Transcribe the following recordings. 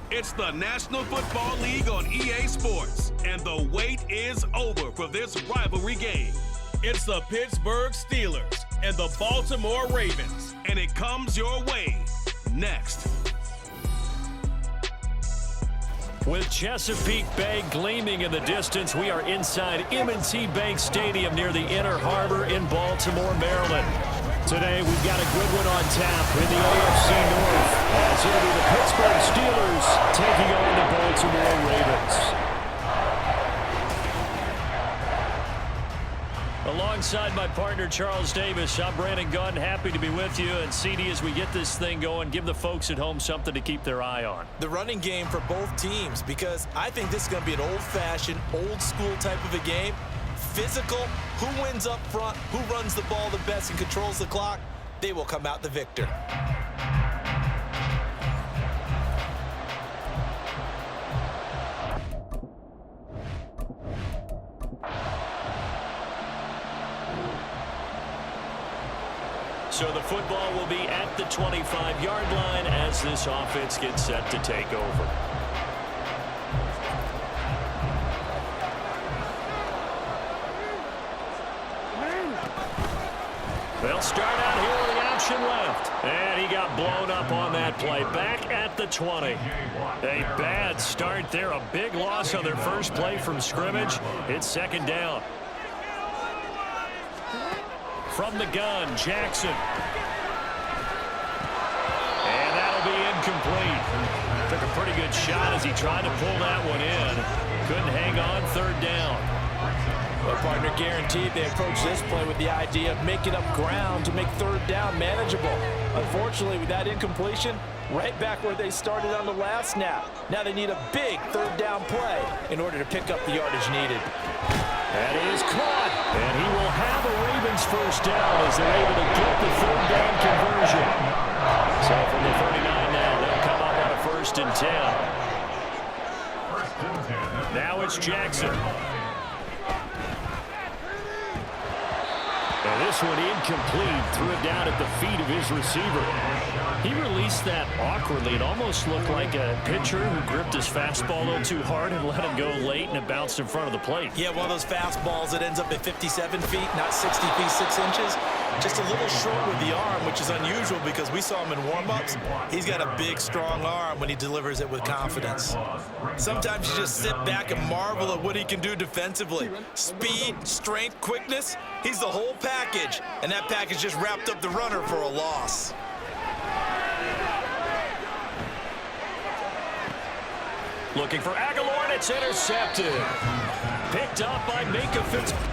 It's the National Football League on EA Sports, and the wait is over for this rivalry game. It's the Pittsburgh Steelers and the Baltimore Ravens, and it comes your way next. With Chesapeake Bay gleaming in the distance, we are inside M&T Bank Stadium near the Inner Harbor in Baltimore, Maryland. Today, we've got a good one on tap in the AFC North, as it'll be the Pittsburgh Steelers taking on the Baltimore Ravens. Alongside my partner, Charles Davis, I'm Brandon Gunn, happy to be with you. And CD, as we get this thing going, give the folks at home something to keep their eye on. The running game for both teams, because I think this is going to be an old-fashioned, old-school type of a game. Physical, who wins up front, who runs the ball the best and controls the clock, they will come out the victor. So the football will be at the 25-yard line as this offense gets set to take over. They'll start out here with the option left. And he got blown up on that play. Back at the 20. A bad start there. A big loss on their first play from scrimmage. It's second down. From the gun, Jackson. And that'll be incomplete. Took a pretty good shot as he tried to pull that one in. Couldn't hang on, third down. Well, partner, guaranteed they approach this play with the idea of making up ground to make third down manageable. Unfortunately, with that incompletion, right back where they started on the last snap. Now they need a big third down play in order to pick up the yardage needed. That is caught, and he will have a Ravens first down as they're able to get the third down conversion. So from the 39 now, they'll come up on a 1st and 10. Now it's Jackson. And this one incomplete, threw it down at the feet of his receiver. He released that awkwardly. It almost looked like a pitcher who gripped his fastball a little too hard and let him go late, and it bounced in front of the plate. Yeah, one of those fastballs that ends up at 57 feet, not 60 feet, 6 inches. Just a little short with the arm, which is unusual because we saw him in warm-ups. He's got a big, strong arm when he delivers it with confidence. Sometimes you just sit back and marvel at what he can do defensively. Speed, strength, quickness, he's the whole package. And that package just wrapped up the runner for a loss. Looking for Aguilar, and it's intercepted. Picked up by Minka Fitzpatrick.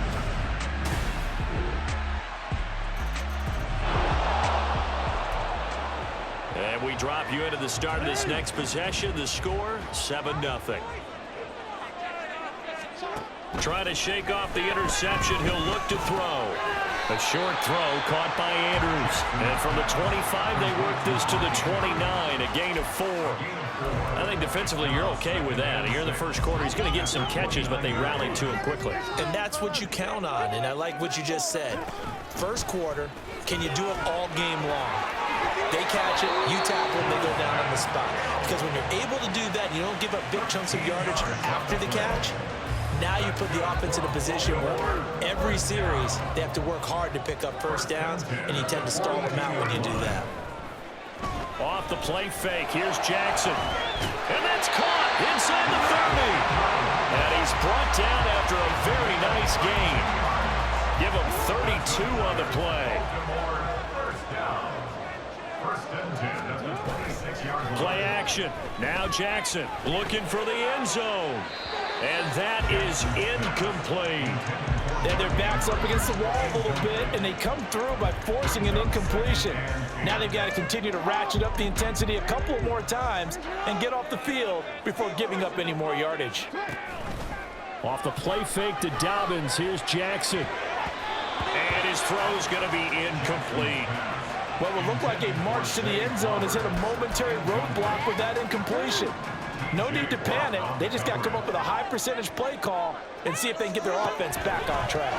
And we drop you into the start of this next possession. The score, 7-0. Trying to shake off the interception. He'll look to throw. A short throw caught by Andrews. And from the 25, they work this to the 29, a gain of 4. I think defensively you're okay with that. Here in the first quarter, he's going to get some catches, but they rallied to him quickly. And that's what you count on, and I like what you just said. First quarter, can you do it all game long? They catch it, you tackle them, they go down on the spot. Because when you're able to do that, you don't give up big chunks of yardage after the catch. Now you put the offense in a position where every series they have to work hard to pick up first downs, and you tend to stall them out when you do that. Off the play fake, here's Jackson. And that's caught inside the 30. And he's brought down after a very nice gain. Give him 32 on the play. Play action. Now Jackson looking for the end zone. And that is incomplete. And their back's up against the wall a little bit, and they come through by forcing an incompletion. Now they've got to continue to ratchet up the intensity a couple more times and get off the field before giving up any more yardage. Off the play fake to Dobbins, here's Jackson. And his throw's going to be incomplete. What will look like a march to the end zone has hit a momentary roadblock with that incompletion. No need to panic. They just got to come up with a high percentage play call and see if they can get their offense back on track.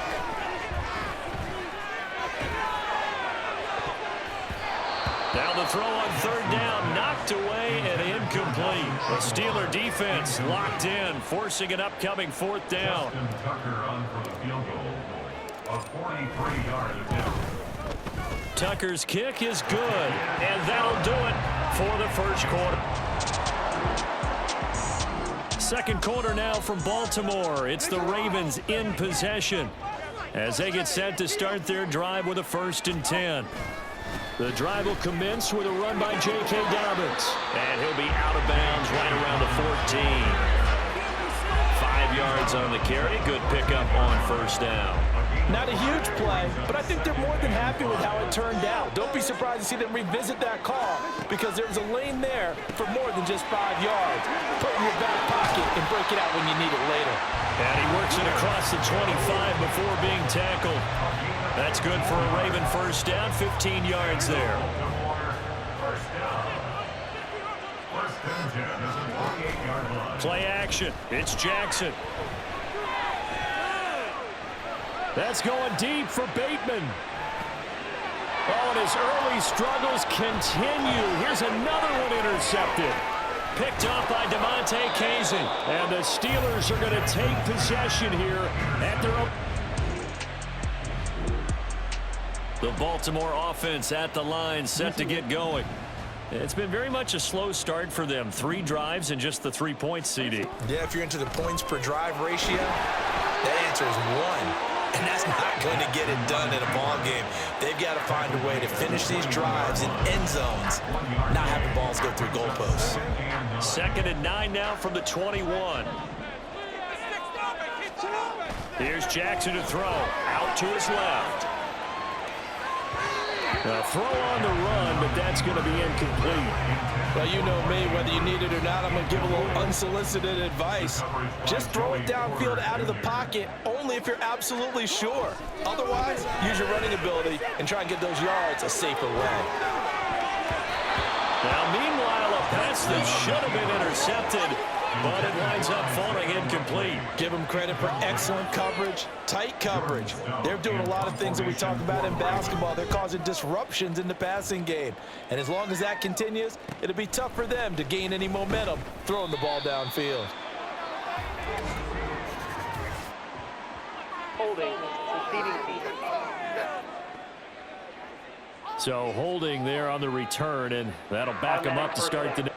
Now the throw on third down, knocked away and incomplete. The Steeler defense locked in, forcing an upcoming fourth down. Tucker's kick is good, and that'll do it for the first quarter. Second quarter now from Baltimore. It's the Ravens in possession as they get set to start their drive with a 1st and 10. The drive will commence with a run by J.K. Dobbins. And he'll be out of bounds right around the 14. 5 yards on the carry. Good pickup on first down. Not a huge play, but I think they're more than happy with how it turned out. Don't be surprised to see them revisit that call because there was a lane there for more than just 5 yards. Put it in your back pocket and break it out when you need it later. And he works it across the 25 before being tackled. That's good for a Raven first down, 15 yards there. Play action. It's Jackson. That's going deep for Bateman. Oh, and his early struggles continue. Here's another one intercepted. Picked up by DeMonte Casey. And the Steelers are going to take possession here at their own. The Baltimore offense at the line, set to get going. It's been very much a slow start for them. 3 drives and just the 3 points, CD. Yeah, if you're into the points per drive ratio, that answer is 1. And that's not going to get it done in a ball game. They've got to find a way to finish these drives in end zones, not having balls go through goalposts. 2nd and 9 now from the 21. Here's Jackson to throw. Out to his left. A throw on the run, but that's going to be incomplete. Well, you know me, whether you need it or not, I'm going to give a little unsolicited advice. Just throw it downfield out of the pocket, only if you're absolutely sure. Otherwise, use your running ability and try and get those yards a safer way. Now, meanwhile, a pass that should have been intercepted, but it winds up falling incomplete. Give them credit for excellent coverage, tight coverage. They're doing a lot of things that we talk about in basketball. They're causing disruptions in the passing game. And as long as that continues, it'll be tough for them to gain any momentum throwing the ball downfield. Holding, receiving feet. So holding there on the return, and that'll back them up to start the day.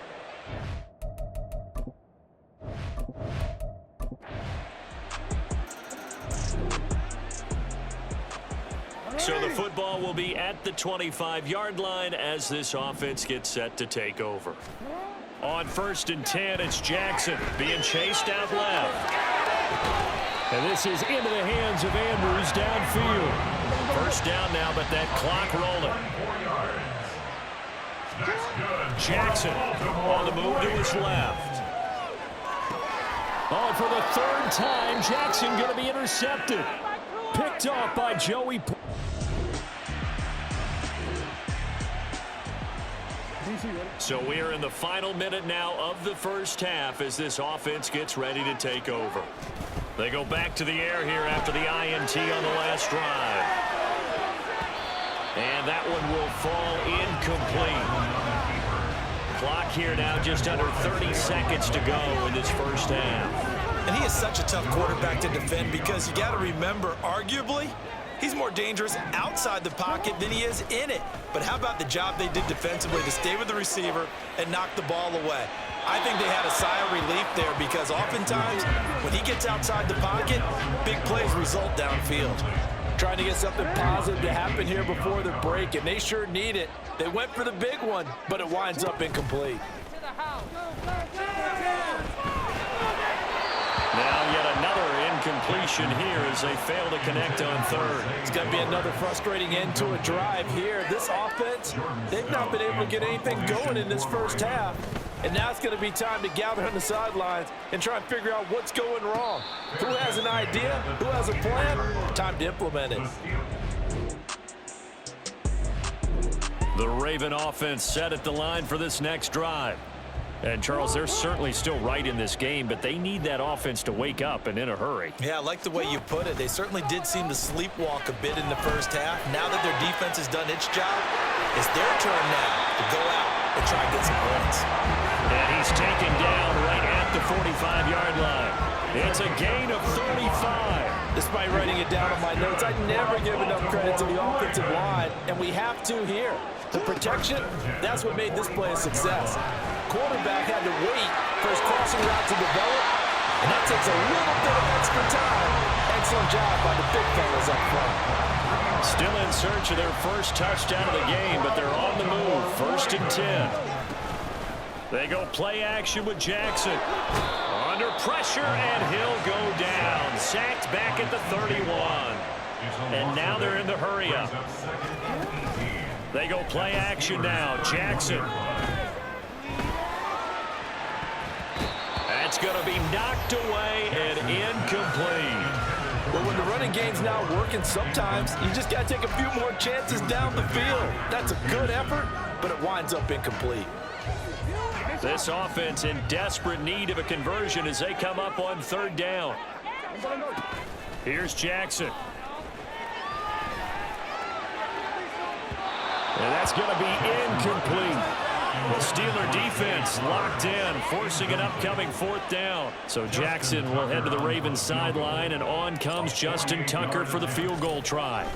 So the football will be at the 25-yard line as this offense gets set to take over. On 1st and 10, it's Jackson being chased out left. And this is into the hands of Andrews downfield. First down now, but that clock rolling. Jackson on the move to his left. Oh, for the 3rd time, Jackson going to be intercepted. Picked off by Joey. So we are in the final minute now of the first half as this offense gets ready to take over. They go back to the air here after the INT on the last drive. And that one will fall incomplete. Clock here now just under 30 seconds to go in this first half. And he is such a tough quarterback to defend because you got to remember, arguably, he's more dangerous outside the pocket than he is in it. But how about the job they did defensively to stay with the receiver and knock the ball away? I think they had a sigh of relief there because oftentimes when he gets outside the pocket, big plays result downfield. Trying to get something positive to happen here before the break, and they sure need it. They went for the big one, but it winds up incomplete. Now yet another incompletion here as they fail to connect on 3rd. It's going to be another frustrating end to a drive here. This offense, they've not been able to get anything going in this first half. And now it's going to be time to gather on the sidelines and try and figure out what's going wrong. Who has an idea? Who has a plan? Time to implement it. The Raven offense set at the line for this next drive. And, Charles, they're certainly still right in this game, but they need that offense to wake up and in a hurry. Yeah, I like the way you put it. They certainly did seem to sleepwalk a bit in the first half. Now that their defense has done its job, it's their turn now to go out and try and get some points. And he's taken down right at the 45-yard line. It's a gain of 35. Despite writing it down on my notes, I never give enough credit to the offensive line, and we have to here. The protection, that's what made this play a success. Quarterback had to wait for his crossing route to develop, and that takes a little bit of extra time. Excellent job by the big fellas up front. Still in search of their first touchdown of the game, but they're on the move. 1st and 10. They go play action with Jackson. Under pressure, and he'll go down. Sacked back at the 31. And now they're in the hurry-up. They go play action now. Jackson. That's going to be knocked away and incomplete. But when the running game's not working, sometimes you just got to take a few more chances down the field. That's a good effort, but it winds up incomplete. This offense in desperate need of a conversion as they come up on 3rd down. Here's Jackson. And that's going to be incomplete. The Steeler defense locked in, forcing an upcoming 4th down. So Jackson will head to the Ravens sideline, and on comes Justin Tucker for the field goal try.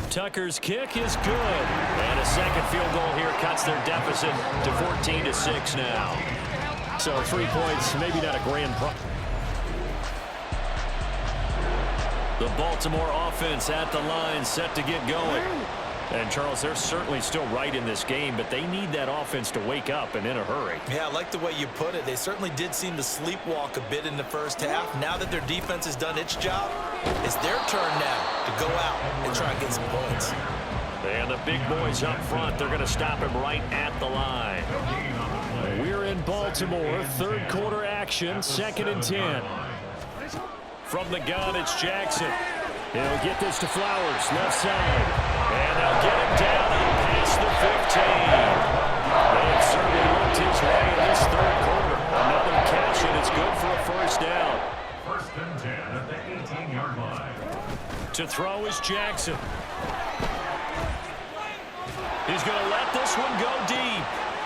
Tucker's kick is good. And a second field goal here cuts their deficit to 14-6 now. So 3 points, maybe not a grand prize. The Baltimore offense at the line, set to get going. And, Charles, they're certainly still right in this game, but they need that offense to wake up and in a hurry. Yeah, I like the way you put it. They certainly did seem to sleepwalk a bit in the first half. Now that their defense has done its job, it's their turn now to go out and try and get some points. And the big boys up front, they're going to stop him right at the line. We're in Baltimore, 3rd quarter action, 2nd and 10. From the gun, it's Jackson. He'll get this to Flowers, left side. And they'll get him down and past the 15. They have certainly looked his way in this 3rd quarter. Another catch, and it's good for a 1st down. 1st and 10 at the 18-yard line. To throw is Jackson. He's going to let this one go deep.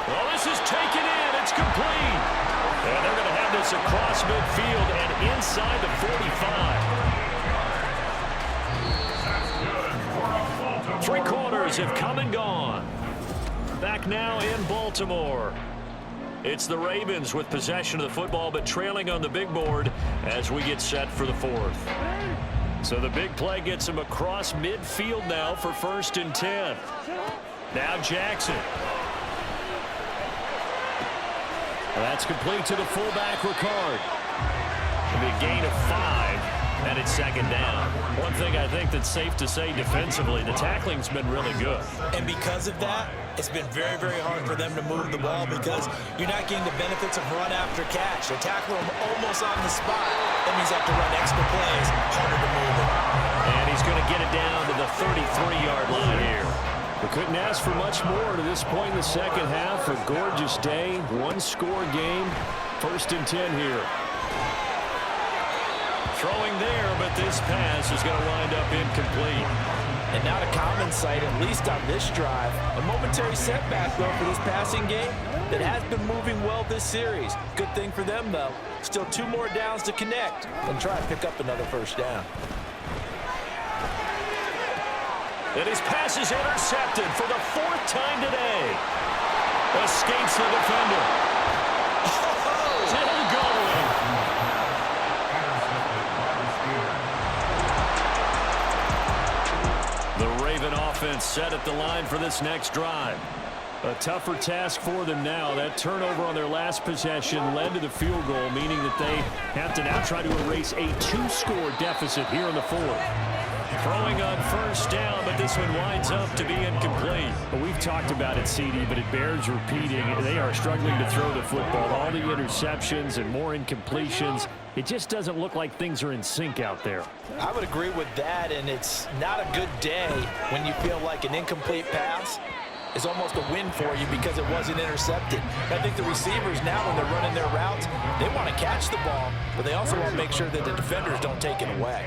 Well, this is taken in. It's complete. And they're going to have this across midfield and inside the 45. 3 quarters have come and gone. Back now in Baltimore. It's the Ravens with possession of the football, but trailing on the big board as we get set for the 4th. So the big play gets him across midfield now for 1st and 10. Now Jackson. That's complete to the fullback, Ricard. It'll be a gain of 5. And it's 2nd down. One thing I think that's safe to say defensively, the tackling's been really good. And because of that, it's been very, very hard for them to move the ball because you're not getting the benefits of run after catch. They tackle them almost on the spot. That means they have to run extra plays, harder to move it. And he's going to get it down to the 33-yard line here. We couldn't ask for much more to this point in the 2nd half. A gorgeous day, 1-score game. 1st and 10 here. Throwing there, but this pass is going to wind up incomplete. And not a common sight, at least on this drive. A momentary setback, though, for this passing game that has been moving well this series. Good thing for them, though. Still 2 more downs to connect and try and pick up another 1st down. And his pass is intercepted for the 4th time today. Escapes the defender. Still going. The Raven offense set at the line for this next drive. A tougher task for them now. That turnover on their last possession led to the field goal, meaning that they have to now try to erase a 2-score deficit here in the 4th. Throwing on 1st down, but this one winds up to be incomplete. Well, we've talked about it, CD, but it bears repeating. They are struggling to throw the football. All the interceptions and more incompletions. It just doesn't look like things are in sync out there. I would agree with that, and it's not a good day when you feel like an incomplete pass is almost a win for you because it wasn't intercepted. I think the receivers now, when they're running their routes, they want to catch the ball, but they also want to make sure that the defenders don't take it away.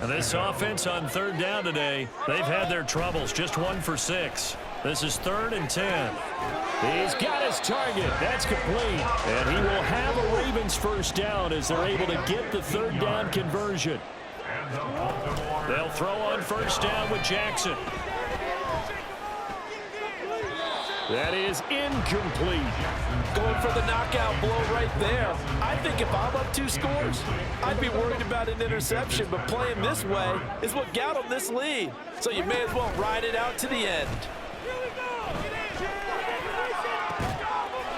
And this offense on third down today, they've had their troubles, just 1 for 6. This is 3rd and 10. He's got his target. That's complete. And he will have a Ravens first down as they're able to get the third down conversion. They'll throw on first down with Jackson. That is incomplete. Going for the knockout blow right there. I think if I'm up 2 scores, I'd be worried about an interception, but playing this way is what got them this lead. So you may as well ride it out to the end.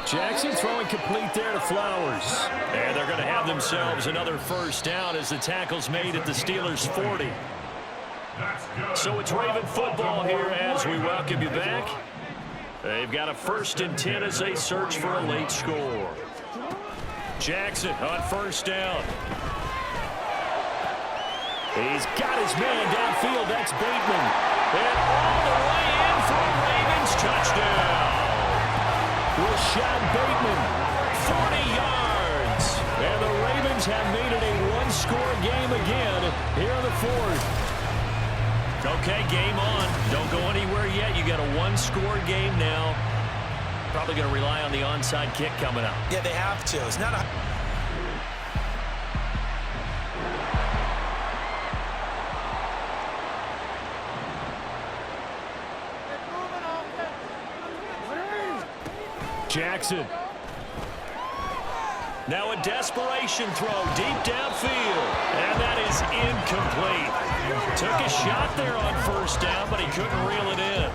Jackson throwing complete there to Flowers. And they're going to have themselves another first down as the tackle's made at the Steelers' 40. So it's Raven football here as we welcome you back. They've got a 1st and 10 as they search for a late score. Jackson on first down. He's got his man downfield. That's Bateman. And all the way in for a Ravens touchdown. Rashad Bateman, 40 yards. And the Ravens have made it a 1-score game again here in the 4th. Okay, game on. Don't go anywhere yet. You got a 1-score game now. Probably going to rely on the onside kick coming up. Yeah, they have to. It's not a... Jackson. Now a desperation throw deep downfield. And that is incomplete. Took a shot there on first down, but he couldn't reel it in.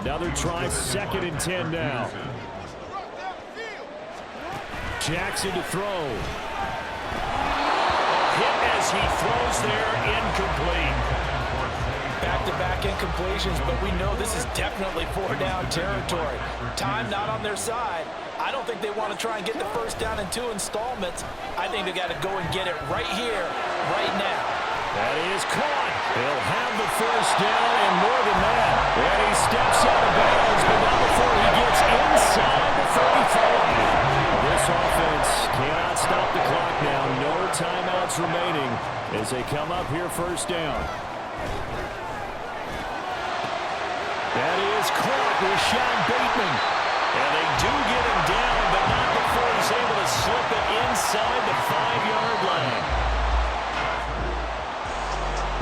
Another try, 2nd and 10 now. Jackson to throw. Hit as he throws there, incomplete. Back-to-back incompletions, but we know this is definitely 4-down territory. Time not on their side. I don't think they want to try and get the first down in 2 installments. I think they got to go and get it right here, right now. That is caught. He'll have the first down and more than that. And he steps out of bounds, but not before he gets inside the 35. This offense cannot stop the clock now. No timeouts remaining as they come up here first down. That is caught. Rashad Bateman. And they do get him down, but not before he's able to slip it inside the 5-yard line.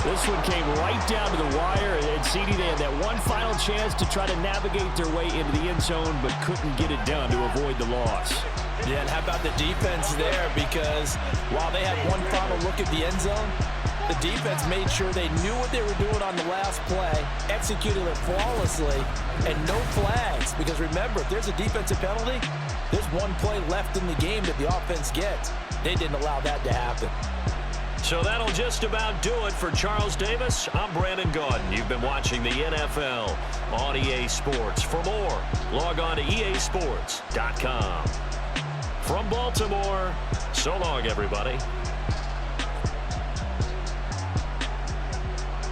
This one came right down to the wire, and CD, they had that one final chance to try to navigate their way into the end zone, but couldn't get it done to avoid the loss. Yeah, and how about the defense there? Because while they had one final look at the end zone, the defense made sure they knew what they were doing on the last play, executed it flawlessly, and no flags. Because remember, if there's a defensive penalty, there's one play left in the game that the offense gets. They didn't allow that to happen. So that'll just about do it for Charles Davis. I'm Brandon Gaudin. You've been watching the NFL on EA Sports. For more, log on to easports.com. From Baltimore, so long, everybody.